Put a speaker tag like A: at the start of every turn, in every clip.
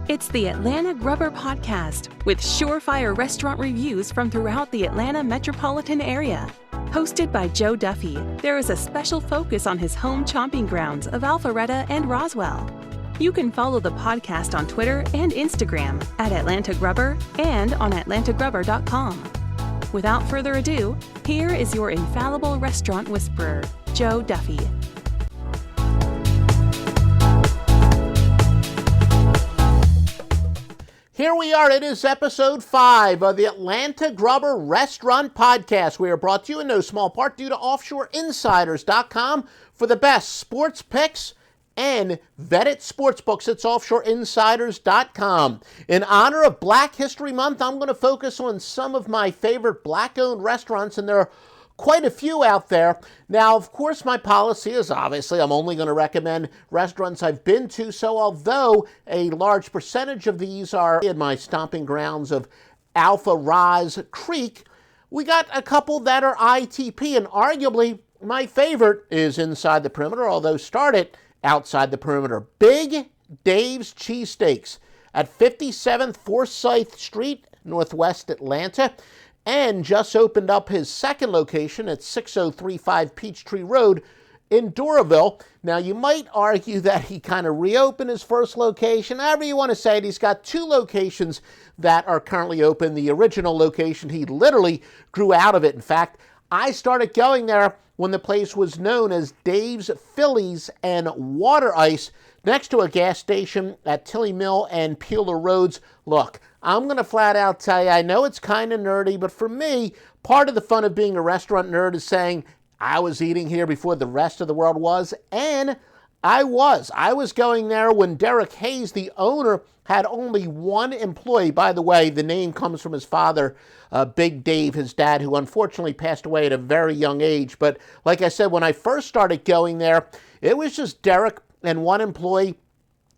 A: It's the Atlanta Grubber Podcast with surefire restaurant reviews from throughout the Atlanta metropolitan area. Hosted by Joe Duffy, there is a special focus on his home chomping grounds of Alpharetta and Roswell. You can follow the podcast on Twitter and Instagram at Atlanta Grubber and on atlantagrubber.com. Without further ado, here is your infallible restaurant whisperer, Joe Duffy.
B: Here we are. It is episode 5 of the Atlanta Grubber Restaurant Podcast. We are brought to you in no small part due to OffshoreInsiders.com for the best sports picks and vetted sports books. It's OffshoreInsiders.com. In honor of Black History Month, I'm going to focus on some of my favorite Black-owned restaurants, and there are quite a few out there. Now, of course, my policy is obviously I'm only going to recommend restaurants I've been to, so although a large percentage of these are in my stomping grounds of Alpha Rise Creek, we got a couple that are ITP, and arguably my favorite is inside the perimeter, although started outside the perimeter. Big Dave's Cheesesteaks at 57th Forsyth Street, Northwest Atlanta, and just opened up his second location at 6035 Peachtree Road in Doraville. Now, you might argue that he kind of reopened his first location. However you want to say it, he's got 2 locations that are currently open. The original location, he literally grew out of it. In fact, I started going there when the place was known as Dave's Phillies and Water Ice, next to a gas station at Tilly Mill and Peeler Roads. Look, I'm going to flat out tell you, I know it's kind of nerdy, but for me, part of the fun of being a restaurant nerd is saying I was eating here before the rest of the world was, and I was. I was going there when Derek Hayes, the owner, had only 1 employee. By the way, the name comes from his father, Big Dave, his dad, who unfortunately passed away at a very young age. But like I said, when I first started going there, it was just Derek and 1 employee.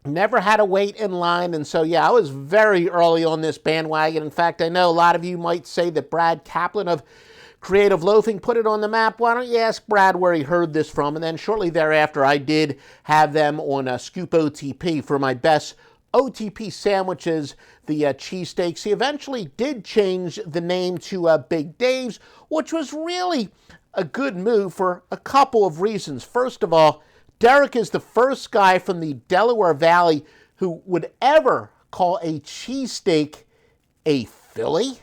B: Never had to wait in line, and so, yeah, I was very early on this bandwagon. In fact, I know a lot of you might say that Brad Kaplan of Creative Loafing put it on the map. Why don't you ask Brad where he heard this from? And then shortly thereafter, I did have them on Scoop OTP for my best OTP sandwiches, the cheesesteaks. He eventually did change the name to Big Dave's, which was really a good move for a couple of reasons. First of all, Derek is the first guy from the Delaware Valley who would ever call a cheesesteak a Philly.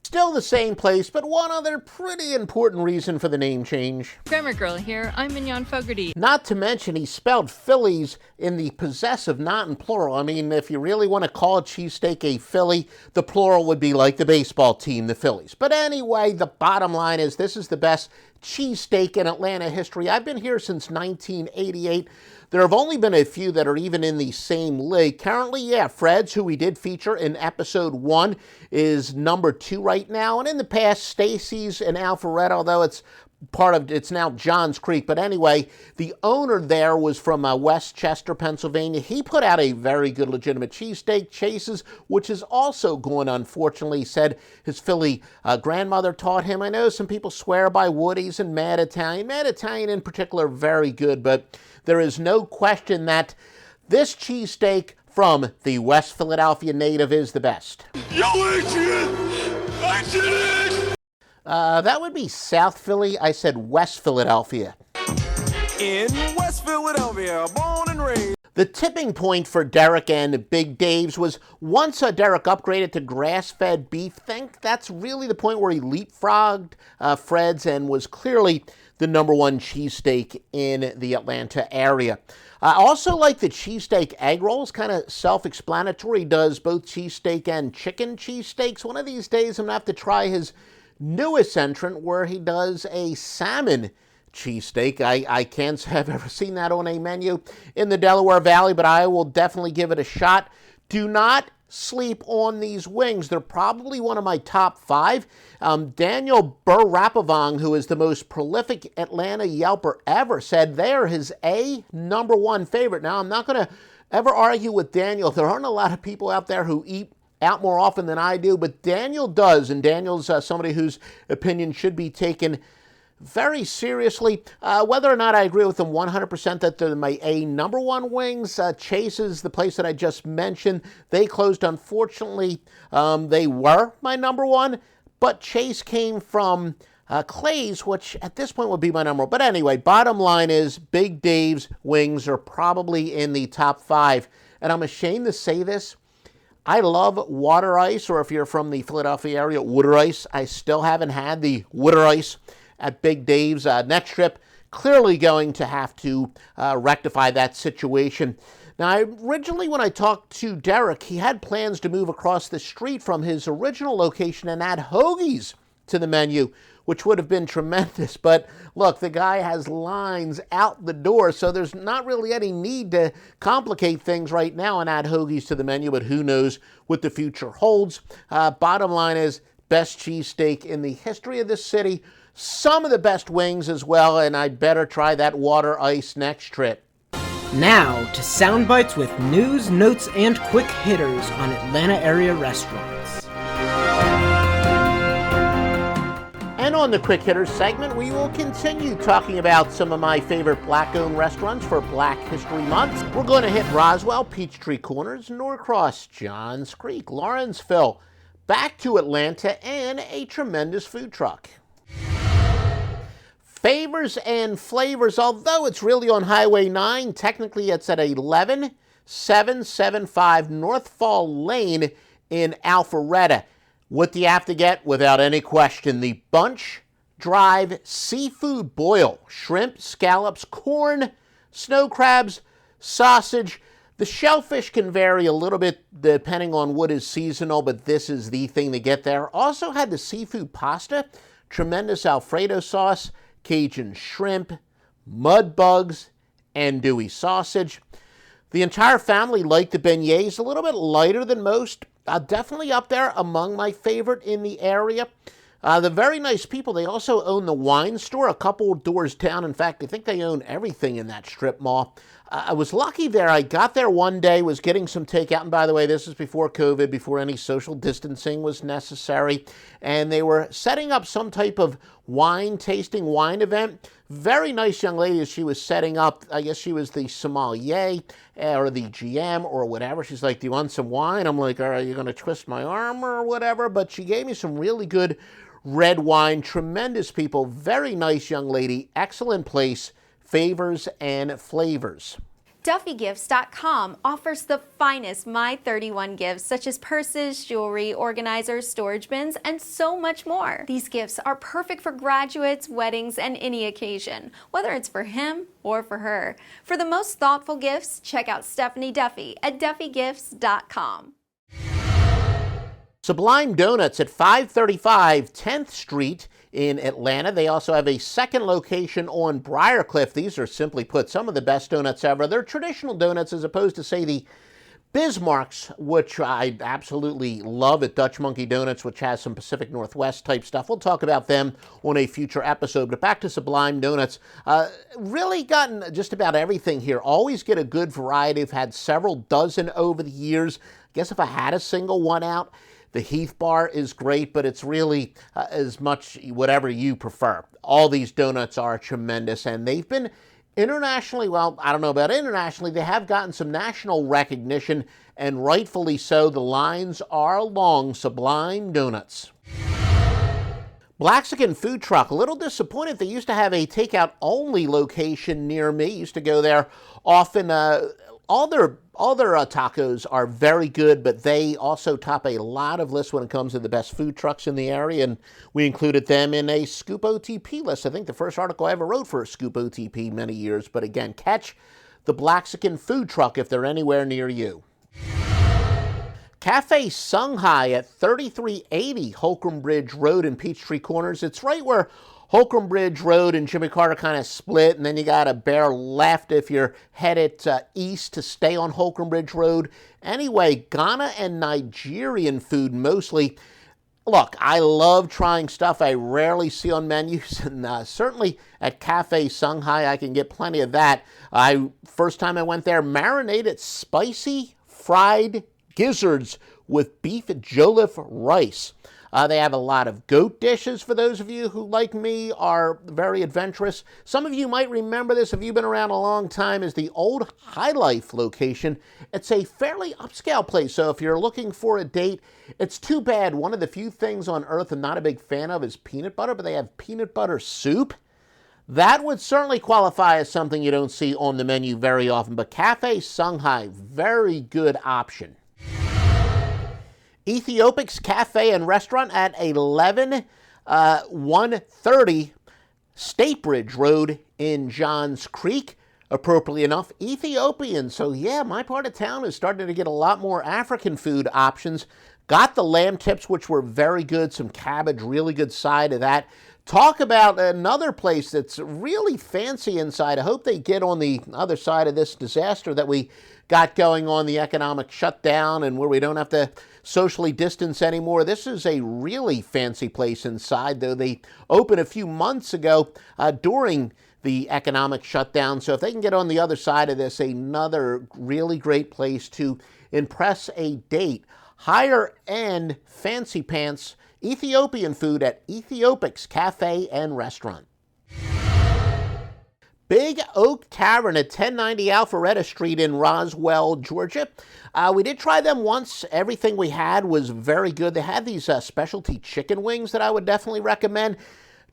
B: Still the same place, but one other pretty important reason for the name change.
C: Grammar Girl here. I'm Mignon Fogarty.
B: Not to mention, he spelled Phillies in the possessive, not in plural. I mean, if you really want to call a cheesesteak a Philly, the plural would be like the baseball team, the Phillies. But anyway, the bottom line is this is the best cheesesteak in Atlanta history. I've been here since 1988. There have only been a few that are even in the same league. Currently, yeah, Fred's, who we did feature in episode 1, is number 2 right now. And in the past, Stacy's and Alpharetta, although it's now Johns Creek. But anyway, the owner there was from West Chester, Pennsylvania. He put out a very good legitimate cheesesteak, Chase's, which is also going, unfortunately. He said his Philly grandmother taught him. I know some people swear by Woody's and Mad Italian. Mad Italian in particular, very good, but there is no question that this cheesesteak from the West Philadelphia native is the best.
D: Yo, Adrian! Adrian!
B: That would be South Philly. I said West Philadelphia.
D: In West Philadelphia, born and raised.
B: The tipping point for Derek and Big Dave's was once Derek upgraded to grass-fed beef. I think that's really the point where he leapfrogged Fred's and was clearly the number 1 cheesesteak in the Atlanta area. I also like the cheesesteak egg rolls, kind of self-explanatory. He does both cheesesteak and chicken cheesesteaks. One of these days I'm going to have to try his newest entrant where he does a salmon cheesesteak. I can't say I've ever seen that on a menu in the Delaware Valley, but I will definitely give it a shot. Do not sleep on these wings. They're probably one of my top 5. Daniel Burrapavong, who is the most prolific Atlanta Yelper ever, said they are his number 1 favorite. Now, I'm not going to ever argue with Daniel. There aren't a lot of people out there who eat out more often than I do, but Daniel does, and Daniel's somebody whose opinion should be taken very seriously. Whether or not I agree with them 100% that they're my number one wings, Chase's, the place that I just mentioned, they closed, unfortunately. They were my number one, but Chase came from Clay's, which at this point would be my number one. But anyway, bottom line is Big Dave's wings are probably in the top 5. And I'm ashamed to say this. I love water ice, or if you're from the Philadelphia area, water ice. I still haven't had the water ice at Big Dave's. Next trip, clearly going to have to rectify that situation. Now, originally when I talked to Derek, he had plans to move across the street from his original location and add hoagies to the menu, which would have been tremendous. But look, the guy has lines out the door, so there's not really any need to complicate things right now and add hoagies to the menu, but who knows what the future holds. Bottom line is, best cheesesteak in the history of this city, some of the best wings as well, and I'd better try that water ice next trip.
E: Now to sound bites with news, notes, and quick hitters on Atlanta area restaurants.
B: And on the Quick Hitters segment, we will continue talking about some of my favorite Black-owned restaurants for Black History Month. We're going to hit Roswell, Peachtree Corners, Norcross, Johns Creek, Lawrenceville, back to Atlanta, and a tremendous food truck. Favors and Flavors, although it's really on Highway 9, technically it's at 11775 North Fall Lane in Alpharetta. What do you have to get? Without any question, the Bunch Drive Seafood Boil. Shrimp, scallops, corn, snow crabs, sausage. The shellfish can vary a little bit depending on what is seasonal, but this is the thing to get there. Also had the seafood pasta, tremendous Alfredo sauce, Cajun shrimp, mud bugs, andouille sausage. The entire family liked the beignets, a little bit lighter than most. Definitely up there among my favorite in the area. The very nice people, they also own the wine store a couple doors down. In fact, I think they own everything in that strip mall. I was lucky there. I got there one day, was getting some takeout. And by the way, this is before COVID, before any social distancing was necessary. And they were setting up some type of wine tasting, wine event. Very nice young lady as she was setting up. I guess she was the sommelier or the GM or whatever. She's like, do you want some wine? I'm like, are you going to twist my arm or whatever? But she gave me some really good red wine. Tremendous people. Very nice young lady. Excellent place. Favors and Flavors.
F: DuffyGifts.com offers the finest My 31 gifts, such as purses, jewelry, organizers, storage bins, and so much more. These gifts are perfect for graduates, weddings, and any occasion, whether it's for him or for her. For the most thoughtful gifts, check out Stephanie Duffy at DuffyGifts.com.
B: Sublime Donuts at 535 10th Street in Atlanta. They also have a second location on Briarcliff. These are, simply put, some of the best donuts ever. They're traditional donuts as opposed to, say, the Bismarcks, which I absolutely love at Dutch Monkey Donuts, which has some Pacific Northwest type stuff. We'll talk about them on a future episode. But back to Sublime Donuts. Really gotten just about everything here. Always get a good variety. I've had several dozen over the years. I guess if I had a single one out, the Heath Bar is great, but it's really as much whatever you prefer. All these donuts are tremendous, and they've been internationally, well, I don't know about internationally, they have gotten some national recognition, and rightfully so. The lines are long. Sublime Donuts. Blaxican Food Truck, a little disappointed. They used to have a takeout-only location near me. Used to go there often. All their tacos are very good, but they also top a lot of lists when it comes to the best food trucks in the area, and we included them in a Scoop OTP list. I think the first article I ever wrote for a Scoop OTP many years, but again, catch the Blaxican Food Truck if they're anywhere near you. Cafe Sunghai at 3380 Holcomb Bridge Road in Peachtree Corners. It's right where Holcomb Bridge Road and Jimmy Carter kind of split, and then you got to bear left if you're headed east to stay on Holcomb Bridge Road. Anyway, Ghana and Nigerian food mostly. Look, I love trying stuff I rarely see on menus, and certainly at Cafe Sunghai I can get plenty of that. First time I went there, marinated spicy fried gizzards with beef jollof rice. They have a lot of goat dishes for those of you who, like me, are very adventurous. Some of you might remember this if you've been around a long time as the old High Life location. It's a fairly upscale place, so if you're looking for a date, it's too bad. One of the few things on earth I'm not a big fan of is peanut butter, but they have peanut butter soup. That would certainly qualify as something you don't see on the menu very often, but Cafe Songhai, very good option. Ethiopics Cafe and Restaurant at 130 State Bridge Road in Johns Creek. Appropriately enough, Ethiopian. So yeah, my part of town is starting to get a lot more African food options. Got the lamb tips, which were very good. Some cabbage, really good side of that. Talk about another place that's really fancy inside. I hope they get on the other side of this disaster that we got going on, the economic shutdown, and where we don't have to socially distance anymore. This is a really fancy place inside, though they opened a few months ago during the economic shutdown. So if they can get on the other side of this, another really great place to impress a date. Higher end, fancy pants, Ethiopian food at Ethiopics Cafe and Restaurant. Big Oak Tavern at 1090 Alpharetta Street in Roswell, Georgia. We did try them once. Everything we had was very good. They had these specialty chicken wings that I would definitely recommend.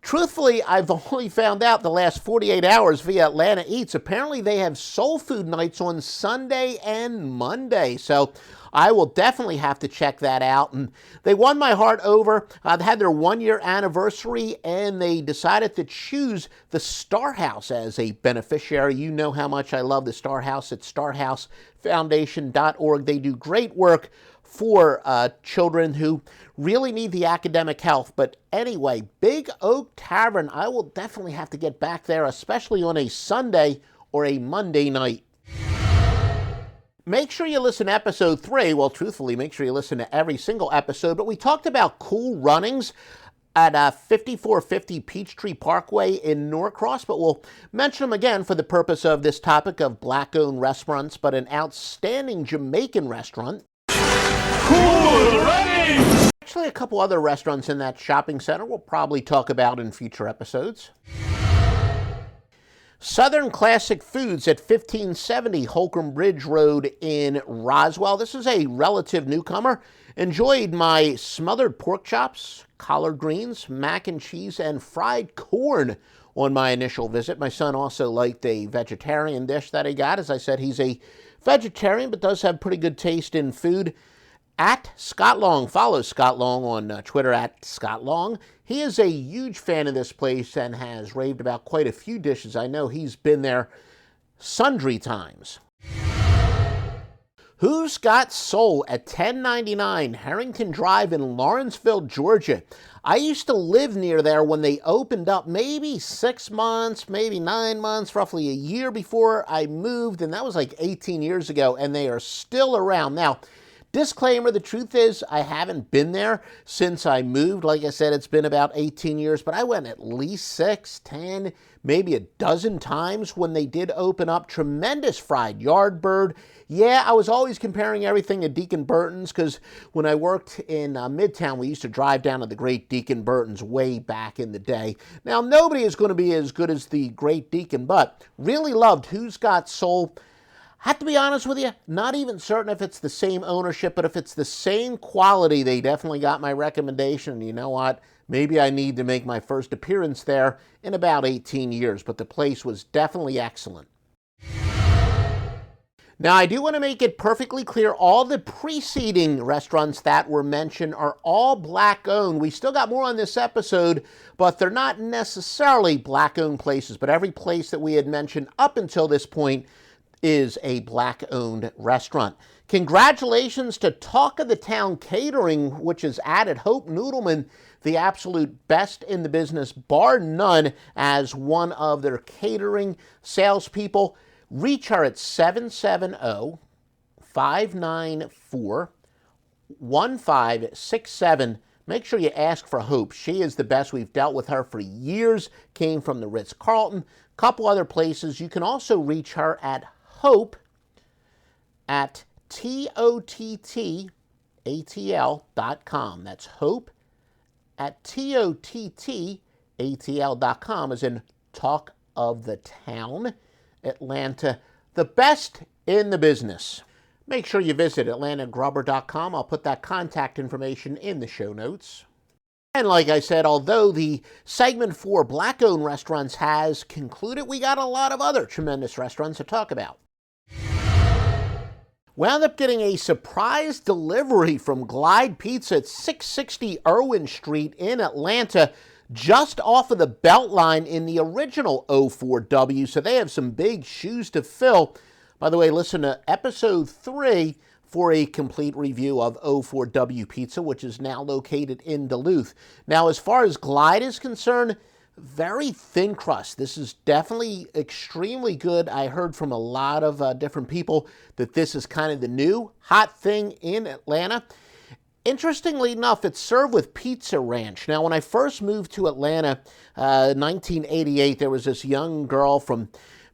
B: Truthfully, I've only found out the last 48 hours via Atlanta Eats. Apparently, they have soul food nights on Sunday and Monday. So I will definitely have to check that out. And they won my heart over. They had their 1-year anniversary, and they decided to choose the Star House as a beneficiary. You know how much I love the Star House at starhousefoundation.org. They do great work for children who really need the academic help. But anyway, Big Oak Tavern, I will definitely have to get back there, especially on a Sunday or a Monday night. Make sure you listen to episode 3. Well, truthfully, make sure you listen to every single episode. But we talked about Cool Runnings at 5450 Peachtree Parkway in Norcross, but we'll mention them again for the purpose of this topic of black-owned restaurants, but an outstanding Jamaican restaurant.
D: Cool Runnings!
B: Actually, a couple other restaurants in that shopping center we'll probably talk about in future episodes. Southern Classic Foods at 1570 Holcomb Bridge Road in Roswell. This is a relative newcomer. Enjoyed my smothered pork chops, collard greens, mac and cheese, and fried corn on my initial visit. My son also liked a vegetarian dish that he got. As I said, he's a vegetarian but does have pretty good taste in food. At Scott Long, follow Scott Long on Twitter at Scott Long. He is a huge fan of this place and has raved about quite a few dishes. I know he's been there sundry times. Who's Got Soul at 1099 Harrington Drive in Lawrenceville, Georgia. I used to live near there when they opened up, maybe 6 months, maybe 9 months, roughly a year before I moved, and that was like 18 years ago, and they are still around. Now, disclaimer, the truth is I haven't been there since I moved. Like I said, it's been about 18 years, but I went at least 6, 10, maybe a dozen times when they did open up. Tremendous fried yardbird. Yeah, I was always comparing everything to Deacon Burton's because when I worked in Midtown, we used to drive down to the Great Deacon Burton's way back in the day. Now, nobody is going to be as good as the Great Deacon, but really loved Who's Got Soul. Have to be honest with you, not even certain if it's the same ownership, but if it's the same quality, they definitely got my recommendation. You know what? Maybe I need to make my first appearance there in about 18 years, but the place was definitely excellent. Now, I do want to make it perfectly clear, all the preceding restaurants that were mentioned are all black-owned. We still got more on this episode, but they're not necessarily black-owned places. But every place that we had mentioned up until this point is a black-owned restaurant. Congratulations to Talk of the Town Catering, which has added Hope Noodleman, the absolute best in the business, bar none, as one of their catering salespeople. Reach her at 770-594-1567. Make sure you ask for Hope. She is the best. We've dealt with her for years. Came from the Ritz-Carlton, couple other places. You can also reach her at Hope at TOTTATL.com. That's Hope at TOTTATL.com, as in Talk of the Town, Atlanta, the best in the business. Make sure you visit atlantagrubber.com. I'll put that contact information in the show notes. And like I said, although the segment for Black-owned restaurants has concluded, we got a lot of other tremendous restaurants to talk about. Wound up getting a surprise delivery from Glide Pizza at 660 Irwin Street in Atlanta, just off of the Beltline in the original 04W, so they have some big shoes to fill. By the way, listen to episode 3 for a complete review of 04W Pizza, which is now located in Duluth. Now, as far as Glide is concerned, very thin crust. This is definitely extremely good. I heard from a lot of different people that this is kind of the new hot thing in Atlanta. Interestingly enough, it's served with Pizza Ranch. Now, when I first moved to Atlanta, 1988, there was this young girl from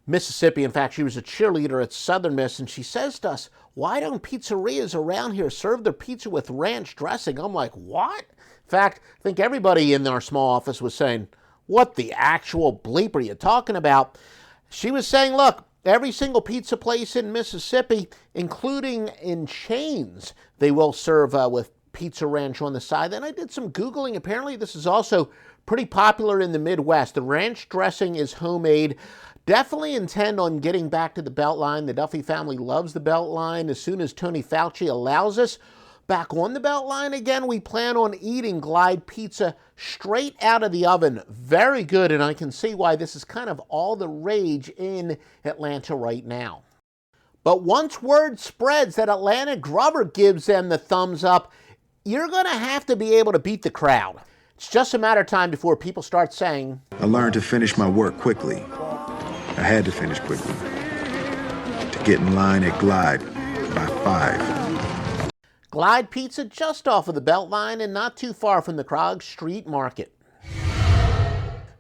B: Mississippi. In fact, she was a cheerleader at Southern Miss, and she says to us, "Why don't pizzerias around here serve their pizza with ranch dressing?" I'm like, what? In fact, I think everybody in our small office was saying, what the actual bleep are you talking about? She was saying, look, every single pizza place in Mississippi, including in chains, they will serve with Pizza Ranch on the side. Then I did some Googling. Apparently, this is also pretty popular in the Midwest. The ranch dressing is homemade. Definitely intend on getting back to the Beltline. The Duffy family loves the Beltline. As soon as Tony Fauci allows us back on the Beltline again, we plan on eating Glide Pizza straight out of the oven. Very good, and I can see why this is kind of all the rage in Atlanta right now. But once word spreads that Atlanta Grubber gives them the thumbs up, you're going to have to be able to beat the crowd. It's just a matter of time before people start saying,
G: I learned to finish my work quickly. I had to finish quickly to get in line at Glide by 5.
B: Glide Pizza just off of the Beltline and not too far from the Krog Street Market.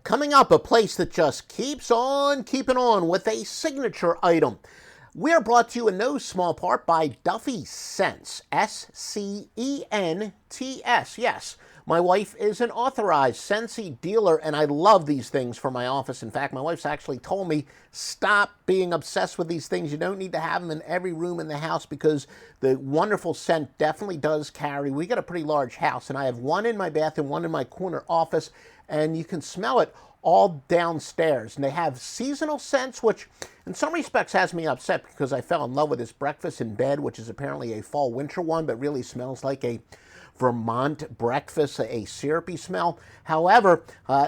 B: Coming up, a place that just keeps on keeping on with a signature item. We're brought to you in no small part by Duffy Scents, S-C-E-N-T-S. Yes, my wife is an authorized Scentsy dealer, and I love these things for my office. In fact, my wife's actually told me, stop being obsessed with these things. You don't need to have them in every room in the house because the wonderful scent definitely does carry. We got a pretty large house, and I have one in my bathroom, one in my corner office, and you can smell it all downstairs. And they have seasonal scents, which in some respects has me upset because I fell in love with this breakfast in bed, which is apparently a fall-winter one, but really smells like a Vermont breakfast, a syrupy smell. However,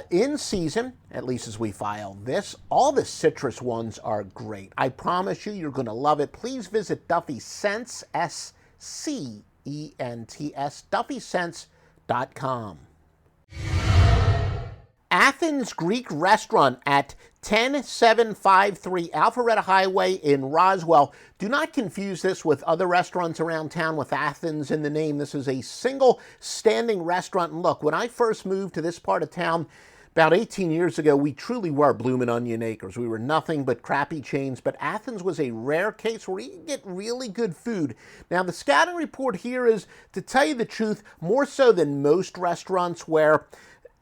B: in season, at least as we file this, all the citrus ones are great. I promise you, you're going to love it. Please visit Duffy Scents, S-C-E-N-T-S, DuffyScents.com. Athens Greek Restaurant at 10753 Alpharetta Highway in Roswell. Do not confuse this with other restaurants around town with Athens in the name. This is a single standing restaurant. And look, when I first moved to this part of town about 18 years ago, we truly were Bloomin' Onion Acres. We were nothing but crappy chains, but Athens was a rare case where you can get really good food. Now, the scouting report here is, to tell you the truth, more so than most restaurants where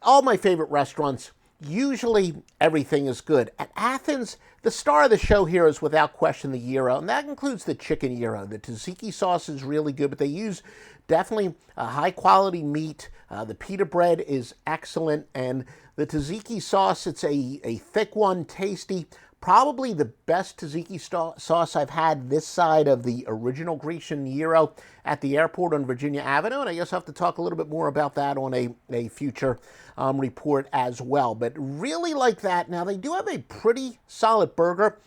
B: all my favorite restaurants, usually everything is good. At Athens, the star of the show here is without question the gyro, and that includes the chicken gyro. The tzatziki sauce is really good, but they use definitely a high-quality meat. The pita bread is excellent, and the tzatziki sauce, it's a thick one, tasty. Probably the best tzatziki sauce I've had this side of the original Grecian gyro at the airport on Virginia Avenue, and I guess I'll have to talk a little bit more about that on a future report as well. But really like that. Now, they do have a pretty solid burger.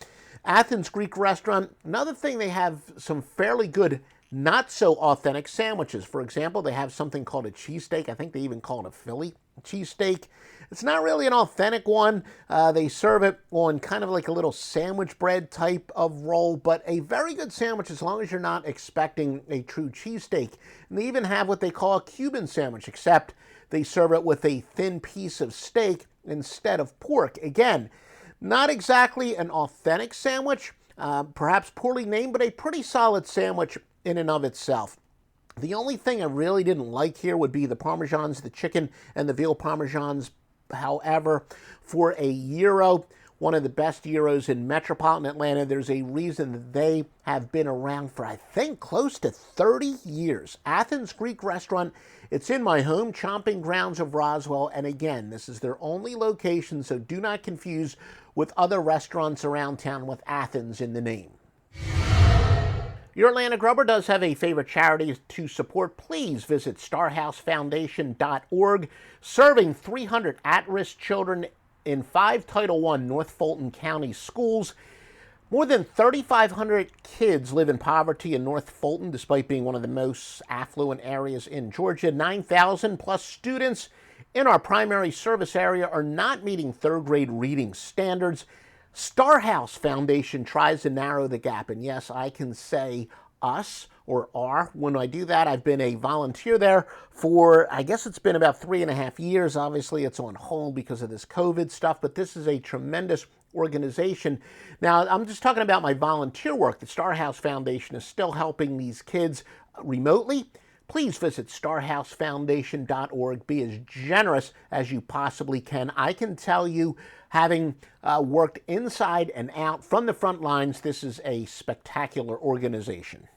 B: Athens Greek Restaurant, another thing, they have some fairly good, not so authentic sandwiches. For example, they have something called a cheesesteak. I think they even call it a Philly cheesesteak. It's not really an authentic one. They serve it on kind of like a little sandwich bread type of roll, but a very good sandwich as long as you're not expecting a true cheesesteak. And they even have what they call a Cuban sandwich, except they serve it with a thin piece of steak instead of pork. Again, not exactly an authentic sandwich, perhaps poorly named, but a pretty solid sandwich in and of itself. The only thing I really didn't like here would be the Parmesans, the chicken and the veal Parmesans. However, for a gyro, one of the best gyros in metropolitan Atlanta, there's a reason that they have been around for, I think, close to 30 years. Athens Greek Restaurant, it's in my home chomping grounds of Roswell, and again, this is their only location, so do not confuse with other restaurants around town with Athens in the name. Your Atlanta Grubber does have a favorite charity to support. Please visit starhousefoundation.org, serving 300 at-risk children in 5 Title I North Fulton County schools. More than 3,500 kids live in poverty in North Fulton, despite being one of the most affluent areas in Georgia. 9,000 plus students in our primary service area are not meeting third-grade reading standards. Starhouse Foundation tries to narrow the gap, and yes, I can say us or our. When I do that, I've been a volunteer there for, I guess it's been about 3.5 years. Obviously, it's on hold because of this COVID stuff, but this is a tremendous organization. Now, I'm just talking about my volunteer work. The Starhouse Foundation is still helping these kids remotely. Please visit starhousefoundation.org. Be as generous as you possibly can. I can tell you, having worked inside and out from the front lines, this is a spectacular organization.